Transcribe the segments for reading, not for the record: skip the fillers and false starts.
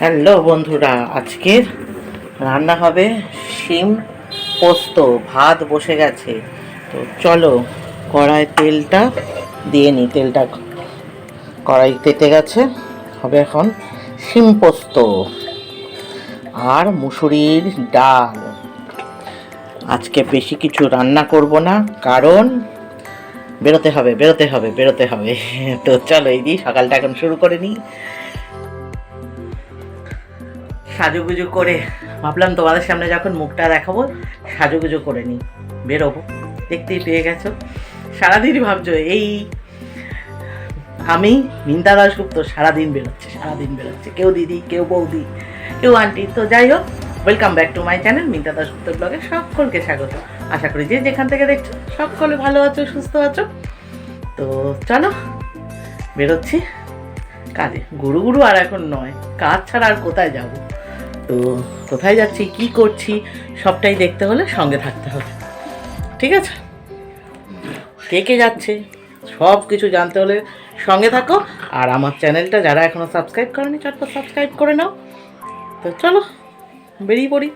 Hello বন্ধুরা, আজকের রান্না হবে শিম পোস্ত। ভাত বসে গেছে, তো চলো কড়াই তেলটা দিয়ে নিই। তেলটা কড়াই তেতে গেছে, হবে এখন শিম পোস্ত আর মুসুরির ডাল। আজকে বেশি কিছু রান্না করব না, কারণ বেরোতে হবে। তো চলো এই দিই, সকালটা এখন শুরু করে নিই। সাজুগুজু করে ভাবলাম তোমাদের সামনে যখন মুখটা দেখাবো, সাজুগুজু করে নিই, বেরোবো। দেখতেই পেয়ে গেছো, সারাদিনই ভাবছো এই আমি মিন্তা দাশগুপ্ত সারাদিন বেরোচ্ছে, কেউ দিদি, কেউ বৌদি, কেউ আন্টি। তো যাই হোক, welcome back to my channel Minta Dasgupta ব্লগে সকলকে স্বাগত। আশা করি যে যেখান থেকে দেখছো সকলে ভালো আছো, সুস্থ আছো। তো চলো বেরোচ্ছি কাজে। গুরু আর এখন নয়, কাজ ছাড়া আর কোথায় যাবো। তো কোথায় যাচ্ছি, কি করছি, সবটাই দেখতে হলে সঙ্গে থাকতে হবে, ঠিক আছে? কে কে যাচ্ছে সব কিছু জানতে হলে সঙ্গে থাকো। আর আমার চ্যানেলটা যারা এখনো সাবস্ক্রাইব করেনি, চটপট সাবস্ক্রাইব করে নাও। তো চলো বেরিয়ে পড়ি।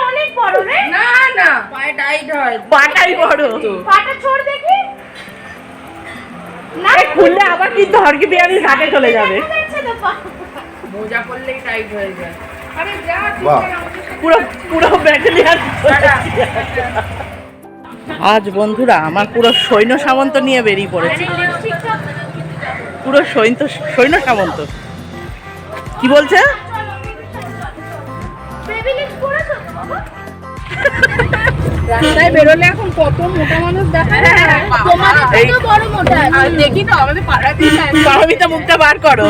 অনেক বড় রে। না না, পায়ে টাইট হয়। পাটাই বড়। পাটা ছোড় দেখি। না খুললে আবার কিন্তু হরকি বিয়ারি ঘাটে চলে যাবে। মোজা পরলেই টাইট হয়ে যায়। আরে যা, পুরো পুরো ব্যাটালিয়ান। আজ বন্ধুরা আমার পুরো সৈন্য সামন্ত নিয়ে বেরিয়ে পড়েছি। পুরো সৈন্য সামন্ত। কি বলছে? রাস্তায় বেরোলে এখন কত মোটা মানুষ দেখা যায়। তোমাদের থেকে বড় মোটা। আর দেখি তো আমাদের পারমিতা মুখটা বার করো,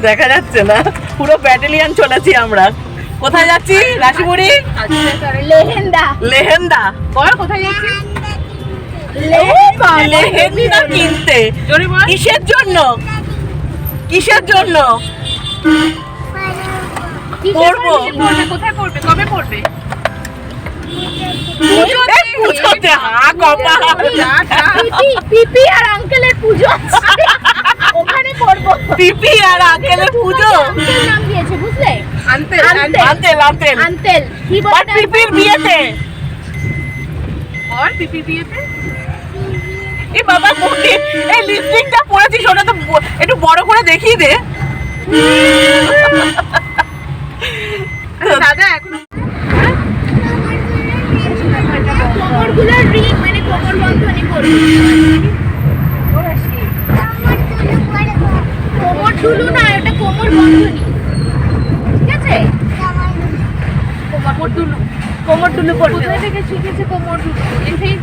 দেখা যাচ্ছে না। পুরো ব্যাটালিয়ান চলেছি আমরা। কোথায় যাচ্ছি? রাশিপুরি লেহেন্দা। বল কোথায় যাচ্ছি? লেহেন্দা কিনতে। কিসের জন্য? পড়বো। কোথায় পড়বে? কবে পড়বে? পুজোতে। পিপি আর আঙ্কেলের পুজো আছে, ওখানে পড়বো। পিপি আর আঙ্কেলের পুজো নাম দিয়েছে, বুঝলে? আঙ্কেল কি আর পিপির বিয়েতে। আর পিপির বিয়েতে এই বাবা মুখে এই লিপস্টিকটা পরেছিস, ওটা তো একটু বড় করে দেখিয়ে দে। দাদা এখন কোমরগুলোর রিং, মানে কোমর বন্ধনী করবি। কোমর দুলু না, এটা কোমর বন্ধনী, ঠিক আছে? কোমর দুলু করবে। কোথায় থেকে শিখেছে কোমর দুলু? এটাই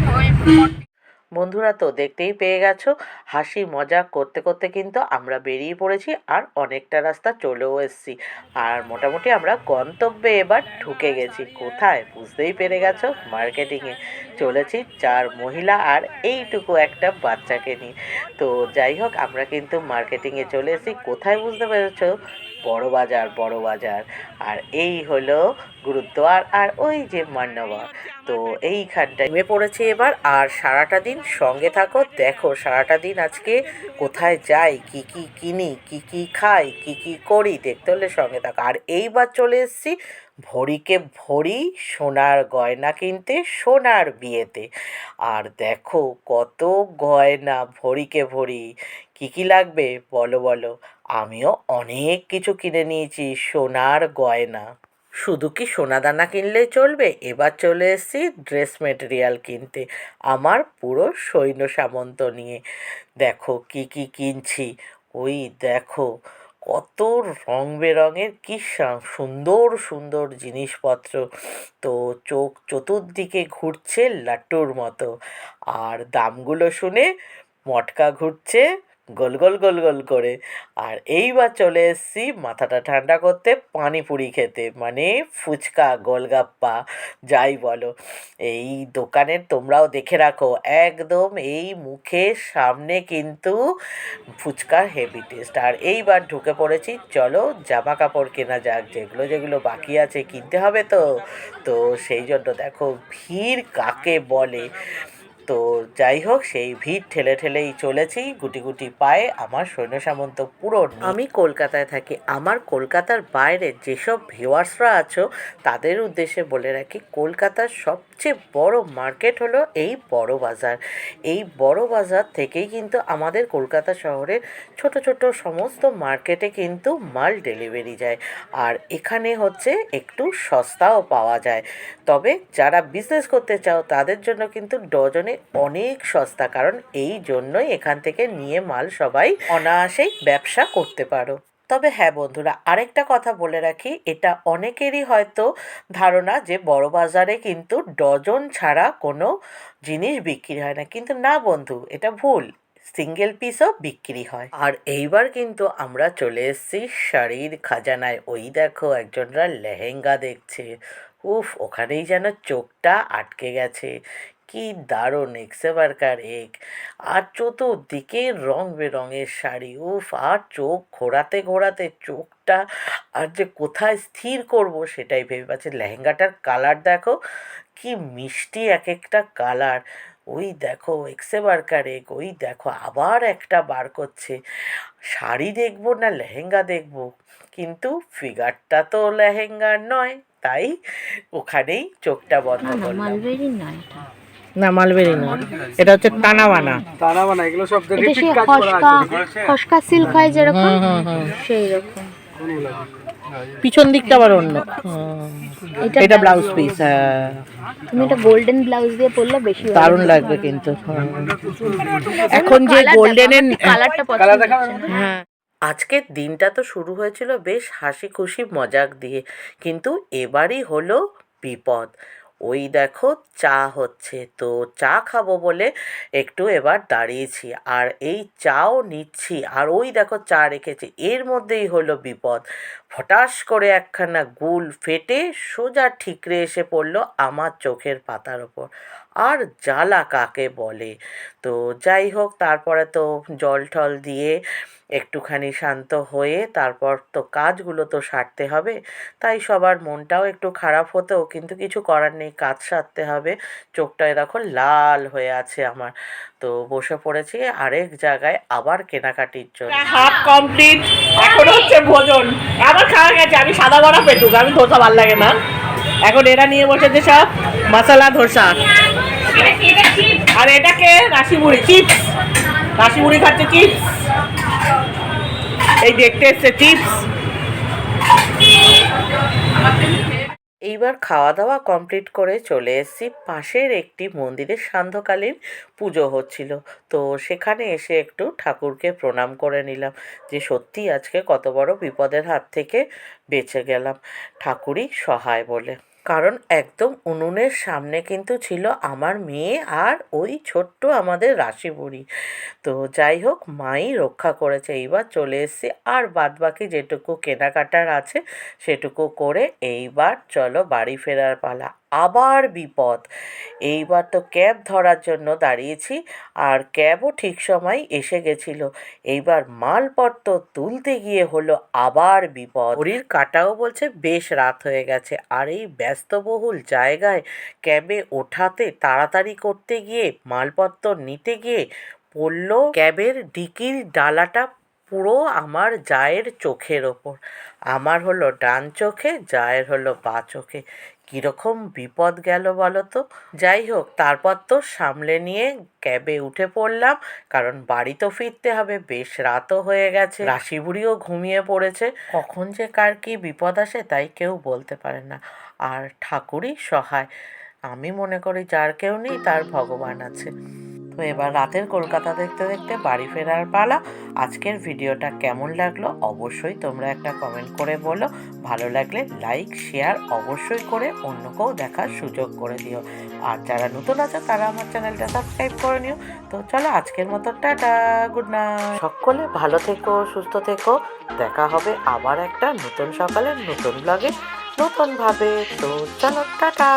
বন্ধুরা, তো দেখতেই পেয়ে গেছো, হাসি মজা করতে করতে কিন্তু আমরা বেরিয়ে পড়েছি আর অনেকটা রাস্তা চলেও এসেছি। আর মোটামুটি আমরা গন্তব্যে এবার ঢুকে গেছি। কোথায় বুঝতেই পেরে গেছো, মার্কেটিংয়ে চলেছি 4 মহিলা আর এইটুকু একটা বাচ্চাকে নিয়ে। তো যাই হোক, আমরা কিন্তু মার্কেটিংয়ে চলে এসেছি। কোথায় বুঝতে পেরেছো? বড় বাজার। আর এই হলো গুরুদ্বার, আর ওই যে মান্যবর। তো এইখানটায় নেমে পড়েছি এবার। আর সারাটা দিন সঙ্গে থাকো, দেখো সারাটা দিন আজকে কোথায় যাই, কি কি কিনি, কি কি খাই, কি কি করি, দেখতে হলে সঙ্গে থাকো। আর এইবার চলে এসেছি ভরিকে ভরি সোনার গয়না কিনতে, সোনার বিয়েতে। আর দেখো কত গয়না, ভরিকে ভরি। কি কি লাগবে বলো? আমিও অনেক কিছু কিনে নিয়েছি সোনার গয়না। শুধু কি সোনাদানা কিনলেই চলবে? এবার চলে এসেছি ড্রেস মেটেরিয়াল কিনতে, আমার পুরো সৈন্য সামন্ত নিয়ে। দেখো কি কি কিনছি, ওই দেখো কত রং বেরঙের কি সুন্দর জিনিসপত্র। তো চোখ চতুর্দিকে ঘুরছে লাট্টুর মতো। আর দামগুলো শুনে মটকা ঘুরছে গোল করে। আর এইবার চলে এসেছি মাথাটা ঠান্ডা করতে, পানিপুরি খেতে, মানে ফুচকা, গোলগাপ্পা, যাই বলো। এই দোকানের তোমরাও দেখে রাখো, একদম এই মুখের সামনে কিন্তু ফুচকার হেভি টেস্ট। আর এইবার ঢুকে পড়েছি, চলো জামা কাপড় কেনা যাক, যেগুলো বাকি আছে কিনতে হবে। তো তো সেই জন্য দেখো ভিড় কাকে বলে। তো যাই হোক, সেই ভিড় ঠেলে ঠেলেই চলেছি গুটি গুটি পায়ে। আমার সৈন্য সামন্ত পুরো আমি কলকাতায় থাকি। আমার কলকাতার বাইরে যেসব ভিউয়ার্সরা আছো তাদের উদ্দেশ্যে বলে রাখি, কলকাতার সবচেয়ে বড় মার্কেট হলো এই বড় বাজার। এই বড় বাজার থেকেই কিন্তু আমাদের কলকাতা শহরের ছোট ছোট সমস্ত মার্কেটে কিন্তু মাল ডেলিভারি যায়। আর এখানে হচ্ছে একটু সস্তাও পাওয়া যায়। তবে যারা বিজনেস করতে চাও তাদের জন্য কিন্তু ডজনে অনেক সস্তা, কারণ এই জন্যই এখান থেকে নিয়ে মাল সবাই অনায়াসেই ব্যবসা করতে পারো। তবে হ্যাঁ বন্ধুরা, আরেকটা কথা বলে রাখি, এটা অনেকেরই হয়তো ধারণা যে বড় বাজারে কিন্তু ডজন ছাড়া কোনো জিনিস বিক্রি হয় না, কিন্তু না বন্ধু, এটা ভুল। সিঙ্গেল পিসও বিক্রি হয়। আর এইবার কিন্তু আমরা চলে এসেছি শাড়ির খাজানায়। ওই দেখো একজনরা লেহেঙ্গা দেখছে। উফ, ওখানেই যেন চোখটা আটকে গেছে। কি দারুণ, এক্সেবারকার এক। আর চতুর্দিকে রং বেরঙের শাড়ি। উফ, আর চোখ ঘোরাতে ঘোরাতে চোখটা আর যে কোথায় স্থির করব সেটাই ভেবে পাচ্ছি। লেহেঙ্গাটার কালার দেখো, কি মিষ্টি এক একটা কালার। ওই দেখো এক্সেবারকার এক, ওই দেখো আবার একটা বার করছে। শাড়ি দেখবো না লেহেঙ্গা দেখবো, কিন্তু ফিগারটা তো লেহেঙ্গার নয়, তাই ওখানেই চোখটা বন্ধ করলাম। মালবেরি নয় এটা। না, মালবেরি নয়, এটা হচ্ছে টানাবানা। তারা এগুলো সব এটা রিপিট সেই কাজ করা আছে। খসকা সিল্ক হয় যেরকম, সেই রকম। পিছন দিকটা আবার অন্য। এটা ব্লাউজ পিস। হ্যাঁ, তুমি এটা গোল্ডেন ব্লাউজ দিয়ে পরলে বেশি ভালো দারুণ লাগবে কিন্তু। এখন যে গোল্ডেনের কালারটা কালার দেখা হ্যাঁ, আজকের দিনটা তো শুরু হয়েছিল বেশ হাসি খুশি মজাক দিয়ে, কিন্তু এবারই হলো বিপদ। ওই দেখো চা হচ্ছে, তো চা খাবো বলে একটু এবার দাঁড়িয়েছি, আর এই চাও নিচ্ছি, আর ওই দেখো চা রেখেছি, এর মধ্যেই হলো বিপদ। ফটাস করে একখানা গুল ফেটে সোজা ঠিকরে এসে পড়লো আমার চোখের পাতার ওপর। আর জ্বালা কাকে বলে। তো যাই হোক, তারপরে তো জল টল দিয়ে একটুখানি শান্ত হয়ে তারপর তো কাজগুলো তো সারতে হবে। তাই সবার মনটাও একটু খারাপ হতো, কিন্তু কিছু করার নেই, কাজ সারতে হবে। চোখটায় দেখো লাল হয়ে আছে আমার। তো বসে পড়েছি আরেক জায়গায় আবার কেনাকাটির জন্য। হাফ কমপ্লিট, এখন হচ্ছে ভোজন। আমার খাওয়া গেছে, আমি সাদা বড়া পেটুক, আমি ধোসা ভাল লাগে না। এখন এরা নিয়ে বসেছে সব মশলা ধোসা, আর এটাকে রাশিমুড়ি চিপস। রাশিমুড়ি খাচ্ছে চিপস, এই দেখতে এসছে চিপস। এইবার খাওয়া দাওয়া কমপ্লিট করে চলে এসেছি পাশের একটি মন্দিরে, সান্ধ্যকালীন পুজো হচ্ছিল। তো সেখানে এসে একটু ঠাকুরকে প্রণাম করে নিলাম, যে সত্যি আজকে কত বড় বিপদের হাত থেকে বেঁচে গেলাম, ঠাকুরই সহায় বলে। কারণ একদম উনুনের সামনে কিন্তু ছিল আমার মেয়ে আর ওই ছোট্ট আমাদের রাশি বুড়ি। তো যাই হোক, মাই রক্ষা করেছে। এইবার চলে এসেছি, আর বাদবাকি যেটুকু কেনাকাটার আছে সেটুকু করে এইবার চলো বাড়ি ফেরার পালা। আবার বিপদ। এইবার তো ক্যাব ধরার জন্য দাঁড়িয়েছি, আর ক্যাবও ঠিক সময় এসে গেছিল। এইবার মালপত্র তুলতে গিয়ে হলো আবার বিপদ। ঘড়ির কাঁটাও বলছে বেশ রাত হয়ে গেছে, আর এই ব্যস্তবহুল জায়গায় ক্যাবে ওঠাতে তাড়াতাড়ি করতে গিয়ে মালপত্র নিতে গিয়ে পড়ল ক্যাবের ডিকির ডালাটা পুরো আমার জায়ের চোখের ওপর। আমার হলো ডান চোখে, জায়ের হলো বাঁ চোখে। কীরকম বিপদ গেল বলো তো। যাই হোক, তারপর তো সামলে নিয়ে ক্যাবে উঠে পড়লাম, কারণ বাড়ি তো ফিরতে হবে, বেশ রাতও হয়ে গেছে। রাশি বুড়িও ঘুমিয়ে পড়েছে। কখন যে কার কী বিপদ আসে তাই কেউ বলতে পারে না, আর ঠাকুরই সহায়। আমি মনে করি যার কেউ নেই তার ভগবান আছে। তো এবার রাতের কলকাতা দেখতে দেখতে বাড়ি ফেরার পালা। আজকের ভিডিওটা কেমন লাগলো অবশ্যই তোমরা একটা কমেন্ট করে বলো। ভালো লাগলে লাইক শেয়ার অবশ্যই করে অন্যকেও দেখার সুযোগ করে দিও। আর যারা নতুন আছে তারা আমার চ্যানেলটা সাবস্ক্রাইব করে নিও। তো চলো আজকের মতো টাটা, গুড নাইট। সকলে ভালো থেকো, সুস্থ থেকো। দেখা হবে আবার একটা নতুন সকালে নতুন ব্লগে নতুনভাবে। তো চলো টাটা।